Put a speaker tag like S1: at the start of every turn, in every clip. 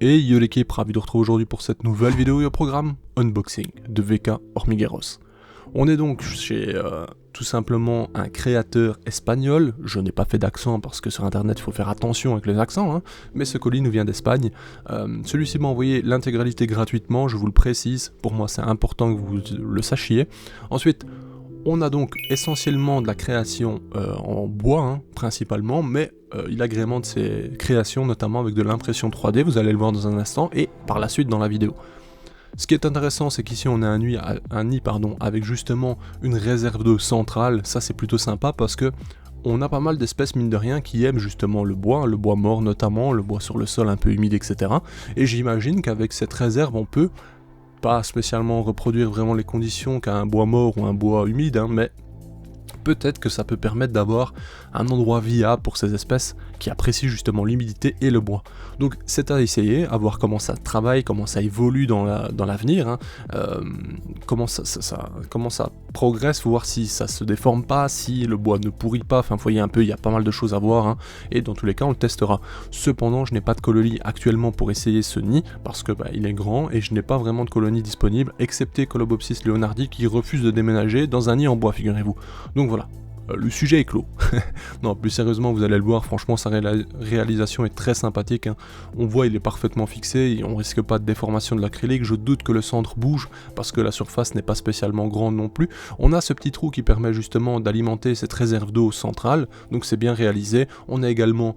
S1: Et yo l'équipe, ravi de retrouver aujourd'hui pour cette nouvelle vidéo et au programme Unboxing de VK Hormigueros. On est donc chez tout simplement un créateur espagnol. Je n'ai pas fait d'accent parce que sur internet il faut faire attention avec les accents, mais ce colis nous vient d'Espagne. Celui-ci m'a envoyé l'intégralité gratuitement, je vous le précise, pour moi c'est important que vous le sachiez. Ensuite, on a donc essentiellement de la création en bois, principalement, mais il agrémente ses créations notamment avec de l'impression 3D, vous allez le voir dans un instant, et par la suite dans la vidéo. Ce qui est intéressant, c'est qu'ici on a un nid avec justement une réserve d'eau centrale. Ça c'est plutôt sympa parce que on a pas mal d'espèces mine de rien qui aiment justement le bois mort notamment, le bois sur le sol un peu humide, etc. Et j'imagine qu'avec cette réserve on peut pas spécialement reproduire vraiment les conditions qu'un bois mort ou un bois humide, mais peut-être que ça peut permettre d'avoir un endroit viable pour ces espèces qui apprécient justement l'humidité et le bois. Donc c'est à essayer, à voir comment ça travaille, comment ça évolue dans l'avenir, comment ça progresse, faut voir si ça se déforme pas, si le bois ne pourrit pas, enfin vous voyez un peu, il y a pas mal de choses à voir, et dans tous les cas on le testera. Cependant je n'ai pas de colonie actuellement pour essayer ce nid, parce que il est grand et je n'ai pas vraiment de colonie disponible, excepté Colobopsis leonardi qui refuse de déménager dans un nid en bois, figurez-vous. Donc voilà. Le sujet est clos. Non, plus sérieusement, vous allez le voir, franchement, sa réalisation est très sympathique. On voit, il est parfaitement fixé, et on risque pas de déformation de l'acrylique. Je doute que le centre bouge, parce que la surface n'est pas spécialement grande non plus. On a ce petit trou qui permet justement d'alimenter cette réserve d'eau centrale, donc c'est bien réalisé. On a également,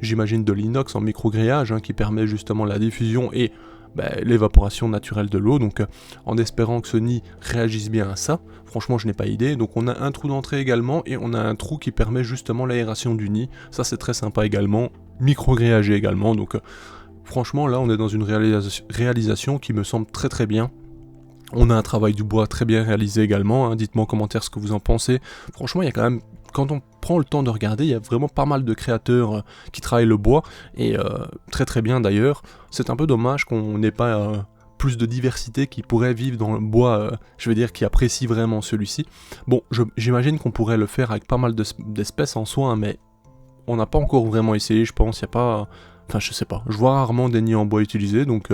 S1: j'imagine, de l'inox en micro-grillage, qui permet justement la diffusion et l'évaporation naturelle de l'eau, donc en espérant que ce nid réagisse bien à ça. Franchement je n'ai pas idée. Donc on a un trou d'entrée également et on a un trou qui permet justement l'aération du nid, ça c'est très sympa également, micro-grillagé également, donc franchement là on est dans une réalisation qui me semble très très bien. On a un travail du bois très bien réalisé également, dites-moi en commentaire ce que vous en pensez. Franchement il y a quand même, quand on prend le temps de regarder, il y a vraiment pas mal de créateurs qui travaillent le bois, et très très bien d'ailleurs. C'est un peu dommage qu'on n'ait pas plus de diversité qui pourrait vivre dans le bois, je veux dire, qui apprécie vraiment celui-ci. Bon, j'imagine qu'on pourrait le faire avec pas mal d'espèces en soi, mais on n'a pas encore vraiment essayé, je pense, il n'y a pas... Enfin, je sais pas, je vois rarement des nids en bois utilisés, donc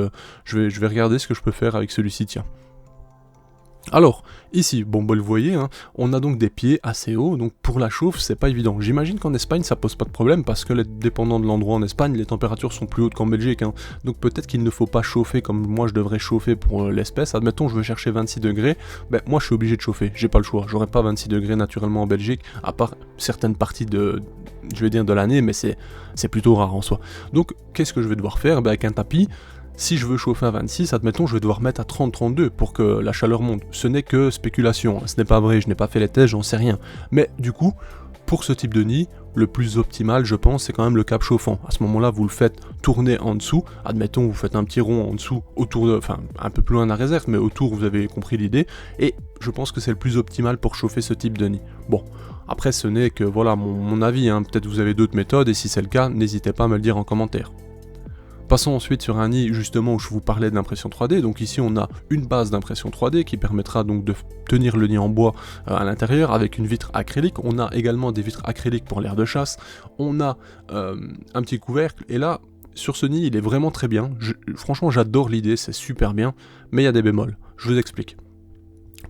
S1: je vais regarder ce que je peux faire avec celui-ci, tiens. Alors, ici, vous le voyez, on a donc des pieds assez hauts, donc pour la chauffe, c'est pas évident. J'imagine qu'en Espagne, ça pose pas de problème, parce que dépendant de l'endroit en Espagne, les températures sont plus hautes qu'en Belgique, donc peut-être qu'il ne faut pas chauffer comme moi je devrais chauffer pour l'espèce. Admettons, je veux chercher 26 degrés, moi je suis obligé de chauffer, j'ai pas le choix. J'aurais pas 26 degrés naturellement en Belgique, à part certaines parties de l'année, mais c'est plutôt rare en soi. Donc, qu'est-ce que je vais devoir faire ? Avec un tapis, si je veux chauffer à 26, admettons, je vais devoir mettre à 30-32 pour que la chaleur monte. Ce n'est que spéculation, ce n'est pas vrai, je n'ai pas fait les tests, j'en sais rien. Mais du coup, pour ce type de nid, le plus optimal, je pense, c'est quand même le cap chauffant. À ce moment-là, vous le faites tourner en dessous. Admettons, vous faites un petit rond en dessous, un peu plus loin de la réserve, mais autour, vous avez compris l'idée. Et je pense que c'est le plus optimal pour chauffer ce type de nid. Bon, après, ce n'est que, voilà, mon avis, peut-être vous avez d'autres méthodes, et si c'est le cas, n'hésitez pas à me le dire en commentaire. Passons ensuite sur un nid justement où je vous parlais de l'impression 3D, donc ici on a une base d'impression 3D qui permettra donc de tenir le nid en bois à l'intérieur avec une vitre acrylique. On a également des vitres acryliques pour l'air de chasse, on a un petit couvercle, et là sur ce nid il est vraiment très bien, franchement j'adore l'idée, c'est super bien, mais il y a des bémols, je vous explique.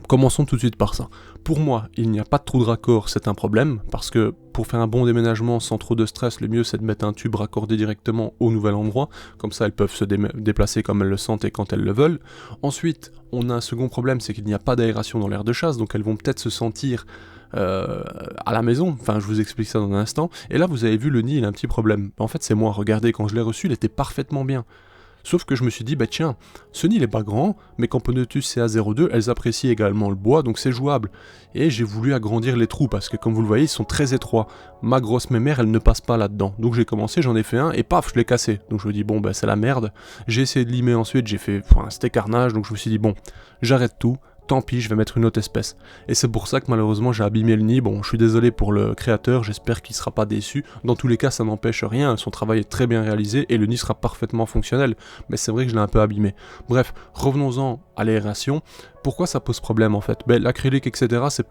S1: Commençons tout de suite par ça. Pour moi, il n'y a pas de trou de raccord, c'est un problème, parce que pour faire un bon déménagement sans trop de stress, le mieux c'est de mettre un tube raccordé directement au nouvel endroit, comme ça elles peuvent se déplacer comme elles le sentent et quand elles le veulent. Ensuite, on a un second problème, c'est qu'il n'y a pas d'aération dans l'air de chasse, donc elles vont peut-être se sentir à la maison, enfin je vous explique ça dans un instant. Et là vous avez vu, le nid il a un petit problème. En fait c'est moi, regardez, quand je l'ai reçu il était parfaitement bien. Sauf que je me suis dit, tiens, ce nid il est pas grand, mais Camponotus CA02, elles apprécient également le bois, donc c'est jouable. Et j'ai voulu agrandir les trous, parce que comme vous le voyez, ils sont très étroits. Ma grosse mémère, elle ne passe pas là-dedans. Donc j'ai commencé, j'en ai fait un, et paf, je l'ai cassé. Donc je me dis, c'est la merde. J'ai essayé de limer ensuite, j'ai fait, c'était carnage, donc je me suis dit, j'arrête tout. Tant pis, je vais mettre une autre espèce. Et c'est pour ça que malheureusement j'ai abîmé le nid. Bon, je suis désolé pour le créateur, j'espère qu'il sera pas déçu. Dans tous les cas, ça n'empêche rien, son travail est très bien réalisé et le nid sera parfaitement fonctionnel. Mais c'est vrai que je l'ai un peu abîmé. Bref, revenons-en à l'aération. Pourquoi ça pose problème en fait ? L'acrylique, etc., c'est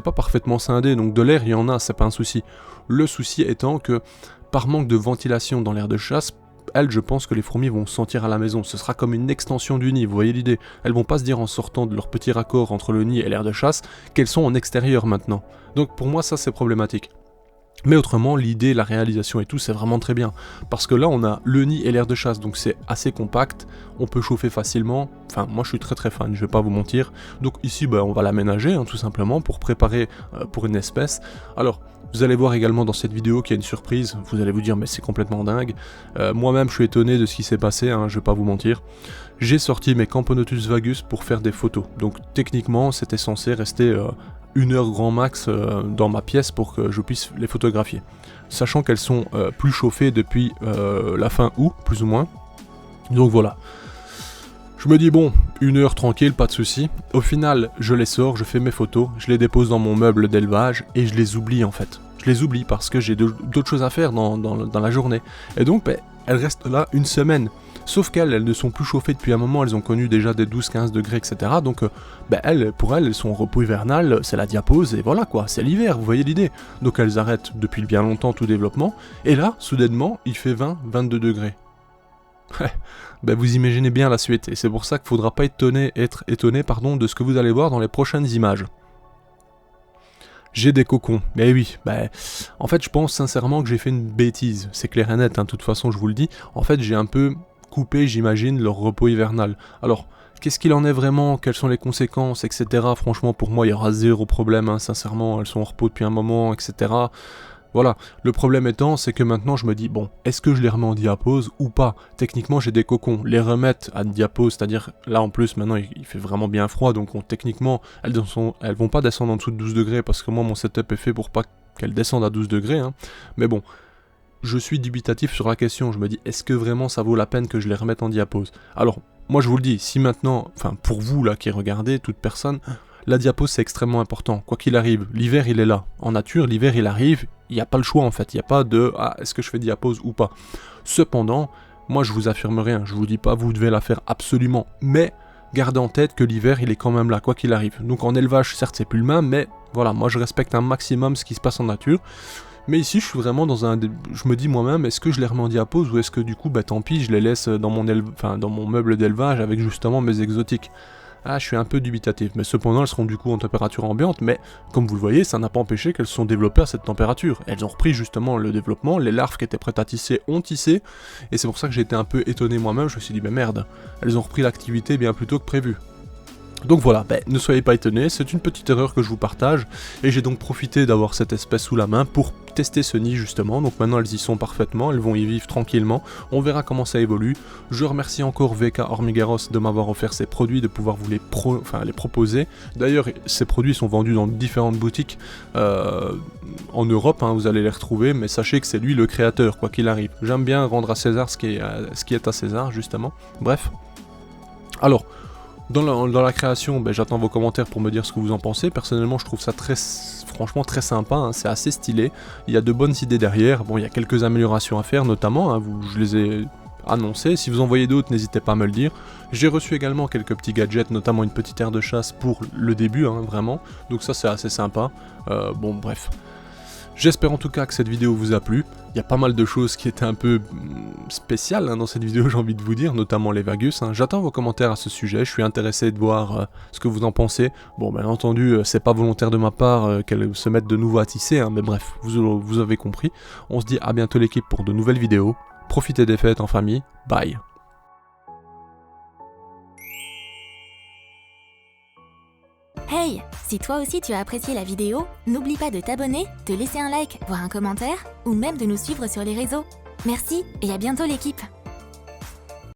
S1: pas parfaitement scindé, donc de l'air il y en a, c'est pas un souci. Le souci étant que, par manque de ventilation dans l'air de chasse, elles, je pense que les fourmis vont se sentir à la maison. Ce sera comme une extension du nid, vous voyez l'idée. Elles vont pas se dire en sortant de leur petit raccord entre le nid et l'aire de chasse qu'elles sont en extérieur maintenant. Donc pour moi ça c'est problématique. Mais autrement, l'idée, la réalisation et tout, c'est vraiment très bien. Parce que là, on a le nid et l'aire de chasse, donc c'est assez compact, on peut chauffer facilement. Enfin, moi je suis très fan, je vais pas vous mentir. Donc ici, on va l'aménager, tout simplement, pour préparer pour une espèce. Alors, vous allez voir également dans cette vidéo qu'il y a une surprise, vous allez vous dire, mais c'est complètement dingue. Moi-même, je suis étonné de ce qui s'est passé, je vais pas vous mentir. J'ai sorti mes Camponotus vagus pour faire des photos. Donc techniquement, c'était censé rester... 1 heure grand max dans ma pièce pour que je puisse les photographier. Sachant qu'elles sont plus chauffées depuis la fin août, plus ou moins. Donc voilà. Je me dis bon, 1 heure tranquille, pas de souci. Au final, je les sors, je fais mes photos, je les dépose dans mon meuble d'élevage et je les oublie en fait. Je les oublie parce que j'ai d'autres choses à faire dans la journée. Et donc, elles restent là 1 semaine. Sauf qu'elles ne sont plus chauffées depuis un moment, elles ont connu déjà des 12-15 degrés, etc. Donc, pour elles sont au repos hivernal, c'est la diapause, et voilà quoi, c'est l'hiver, vous voyez l'idée. Donc elles arrêtent depuis bien longtemps tout développement, et là, soudainement, il fait 20-22 degrés. Vous imaginez bien la suite, et c'est pour ça qu'il ne faudra pas être étonné de ce que vous allez voir dans les prochaines images. J'ai des cocons, mais oui, en fait je pense sincèrement que j'ai fait une bêtise, c'est clair et net, de toute façon je vous le dis, en fait j'ai un peu coupé, j'imagine, leur repos hivernal. Alors, qu'est-ce qu'il en est vraiment, quelles sont les conséquences, etc. Franchement, pour moi, il y aura zéro problème, sincèrement, elles sont en repos depuis un moment, etc. Voilà, le problème étant, c'est que maintenant je me dis, bon, est-ce que je les remets en diapose ou pas? Techniquement, j'ai des cocons, les remettre à diapose, c'est-à-dire, là en plus, maintenant il fait vraiment bien froid, donc techniquement, elles vont pas descendre en dessous de 12 degrés, parce que moi, mon setup est fait pour pas qu'elles descendent à 12 degrés, mais bon, je suis dubitatif sur la question, je me dis, est-ce que vraiment ça vaut la peine que je les remette en diapose? Alors, moi je vous le dis, si maintenant, pour vous là qui regardez, toute personne, la diapose c'est extrêmement important, quoi qu'il arrive, l'hiver il est là, en nature l'hiver il arrive, il n'y a pas le choix en fait, il n'y a pas de, est-ce que je fais diapose ou pas? Cependant, moi je vous affirme rien, je vous dis pas vous devez la faire absolument, mais gardez en tête que l'hiver il est quand même là, quoi qu'il arrive. Donc en élevage certes c'est plus le même, mais voilà, moi je respecte un maximum ce qui se passe en nature. Mais ici, je suis vraiment dans je me dis moi-même, est-ce que je les remets en diapose ou est-ce que du coup, tant pis, je les laisse dans mon meuble d'élevage avec justement mes exotiques. Je suis un peu dubitatif, mais cependant, elles seront du coup en température ambiante, mais comme vous le voyez, ça n'a pas empêché qu'elles se sont développées à cette température. Elles ont repris justement le développement, les larves qui étaient prêtes à tisser ont tissé, et c'est pour ça que j'ai été un peu étonné moi-même, je me suis dit, mais merde, elles ont repris l'activité bien plus tôt que prévu. Donc voilà, ne soyez pas étonnés, c'est une petite erreur que je vous partage, et j'ai donc profité d'avoir cette espèce sous la main pour tester ce nid justement, donc maintenant elles y sont parfaitement, elles vont y vivre tranquillement, on verra comment ça évolue. Je remercie encore VK Hormigueros de m'avoir offert ces produits, de pouvoir vous les proposer. D'ailleurs, ces produits sont vendus dans différentes boutiques en Europe, vous allez les retrouver, mais sachez que c'est lui le créateur, quoi qu'il arrive. J'aime bien rendre à César ce qui est à César, justement. Bref. Alors, dans la création, j'attends vos commentaires pour me dire ce que vous en pensez. Personnellement, je trouve ça franchement très sympa, c'est assez stylé. Il y a de bonnes idées derrière. Bon, il y a quelques améliorations à faire, notamment, je les ai annoncées. Si vous en voyez d'autres, n'hésitez pas à me le dire. J'ai reçu également quelques petits gadgets, notamment une petite aire de chasse pour le début, vraiment. Donc ça, c'est assez sympa. Bon, bref. J'espère en tout cas que cette vidéo vous a plu. Il y a pas mal de choses qui étaient un peu spéciales dans cette vidéo, j'ai envie de vous dire, notamment les vagus. J'attends vos commentaires à ce sujet, je suis intéressé de voir ce que vous en pensez. Bon, bien entendu, c'est pas volontaire de ma part qu'elles se mettent de nouveau à tisser, mais bref, vous avez compris. On se dit à bientôt l'équipe pour de nouvelles vidéos. Profitez des fêtes en famille, bye.
S2: Hey, si toi aussi tu as apprécié la vidéo, n'oublie pas de t'abonner, de laisser un like, voire un commentaire, ou même de nous suivre sur les réseaux. Merci et à bientôt l'équipe.